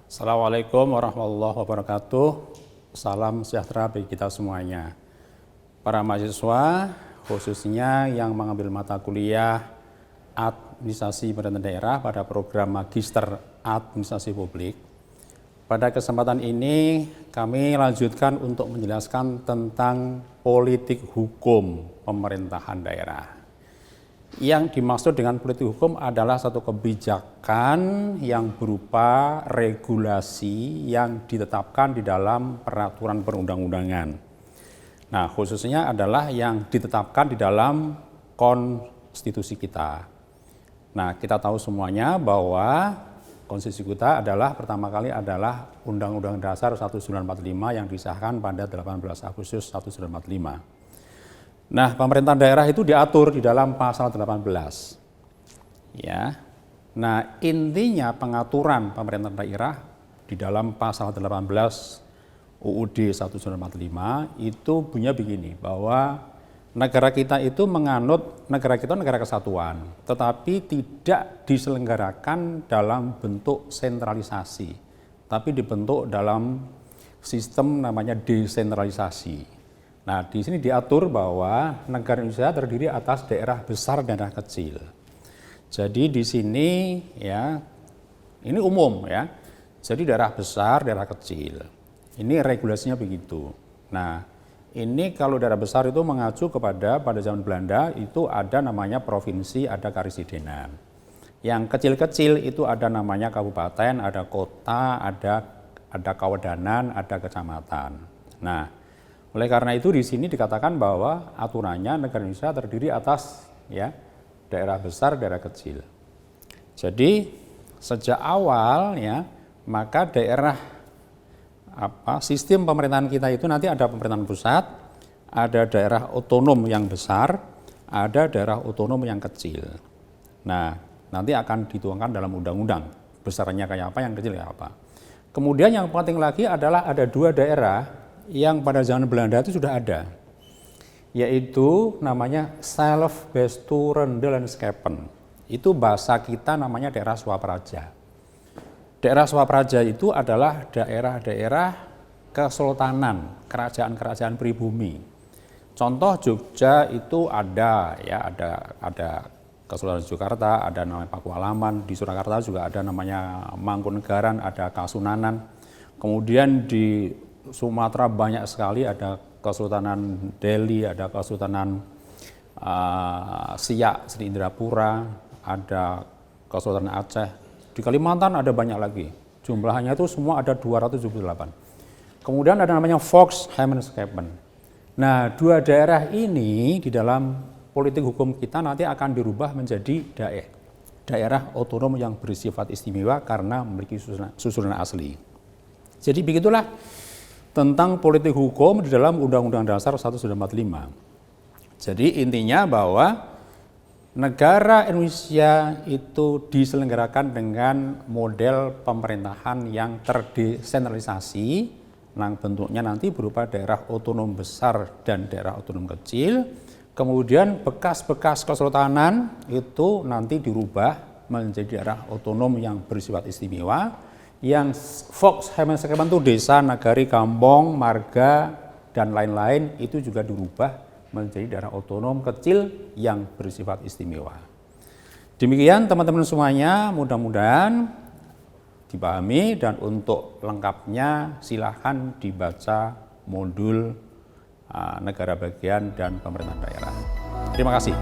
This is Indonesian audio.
Assalamualaikum warahmatullahi wabarakatuh. Salam sejahtera bagi kita semuanya. Para mahasiswa, khususnya yang mengambil mata kuliah Administrasi Pemerintahan Daerah pada program Magister Administrasi Publik. Pada kesempatan ini kami lanjutkan untuk menjelaskan tentang politik hukum pemerintahan daerah. Yang dimaksud dengan politik hukum adalah satu kebijakan yang berupa regulasi yang ditetapkan di dalam peraturan perundang-undangan. Nah, khususnya adalah yang ditetapkan di dalam konstitusi kita. Nah, kita tahu semuanya bahwa konstitusi kita adalah pertama kali adalah Undang-Undang Dasar 1945 yang disahkan pada 18 Agustus 1945. Nah, pemerintahan daerah itu diatur di dalam pasal 18. Ya. Nah, intinya pengaturan pemerintahan daerah di dalam pasal 18 UUD 1945 itu bunyinya begini, bahwa negara kita itu menganut negara kesatuan, tetapi tidak diselenggarakan dalam bentuk sentralisasi, tapi dibentuk dalam sistem namanya desentralisasi. Nah, di sini diatur bahwa negara Indonesia terdiri atas daerah besar dan daerah kecil. Jadi di sini ya, ini umum ya. Jadi daerah besar, daerah kecil. Ini regulasinya begitu. Nah, ini kalau daerah besar itu mengacu kepada pada zaman Belanda itu ada namanya provinsi, ada karesidenan. Yang kecil-kecil itu ada namanya kabupaten, ada kota, ada kawadanan, ada kecamatan. Nah, oleh karena itu di sini dikatakan bahwa aturannya negara Indonesia terdiri atas ya daerah besar, daerah kecil. Jadi sejak awal ya maka daerah sistem pemerintahan kita itu nanti ada pemerintahan pusat, ada daerah otonom yang besar, ada daerah otonom yang kecil. Nah, nanti akan dituangkan dalam undang-undang besarnya kayak apa, yang kecil kayak apa. Kemudian yang penting lagi adalah ada dua daerah yang pada zaman Belanda itu sudah ada, yaitu namanya Zelfbesturendelandschappen. Itu bahasa kita namanya daerah swapraja. Daerah swapraja itu adalah daerah-daerah kesultanan, kerajaan-kerajaan pribumi. Contoh Jogja itu ada ya, ada Kesultanan Yogyakarta, ada namanya Pakualaman, di Surakarta juga ada namanya Mangkunegaran, ada Kasunanan. Kemudian di Sumatera banyak sekali, ada Kesultanan Delhi, ada Kesultanan Siak, Sri Indrapura, ada Kesultanan Aceh. Di Kalimantan ada banyak lagi. Jumlahnya itu semua ada 278. Kemudian ada namanya Volksgemeinschappen. Nah, dua daerah ini di dalam politik hukum kita nanti akan dirubah menjadi daerah otonom yang bersifat istimewa karena memiliki susunan asli. Jadi begitulah tentang politik hukum di dalam Undang-Undang Dasar 1945. Jadi intinya bahwa negara Indonesia itu diselenggarakan dengan model pemerintahan yang terdesentralisasi, yang bentuknya nanti berupa daerah otonom besar dan daerah otonom kecil. Kemudian bekas-bekas kesultanan itu nanti dirubah menjadi daerah otonom yang bersifat istimewa. Yang Volksgemeinschappen itu desa, nagari, kampung, marga, dan lain-lain itu juga dirubah menjadi daerah otonom kecil yang bersifat istimewa. Demikian teman-teman semuanya, mudah-mudahan dipahami, dan untuk lengkapnya silahkan dibaca modul negara bagian dan pemerintahan daerah. Terima kasih.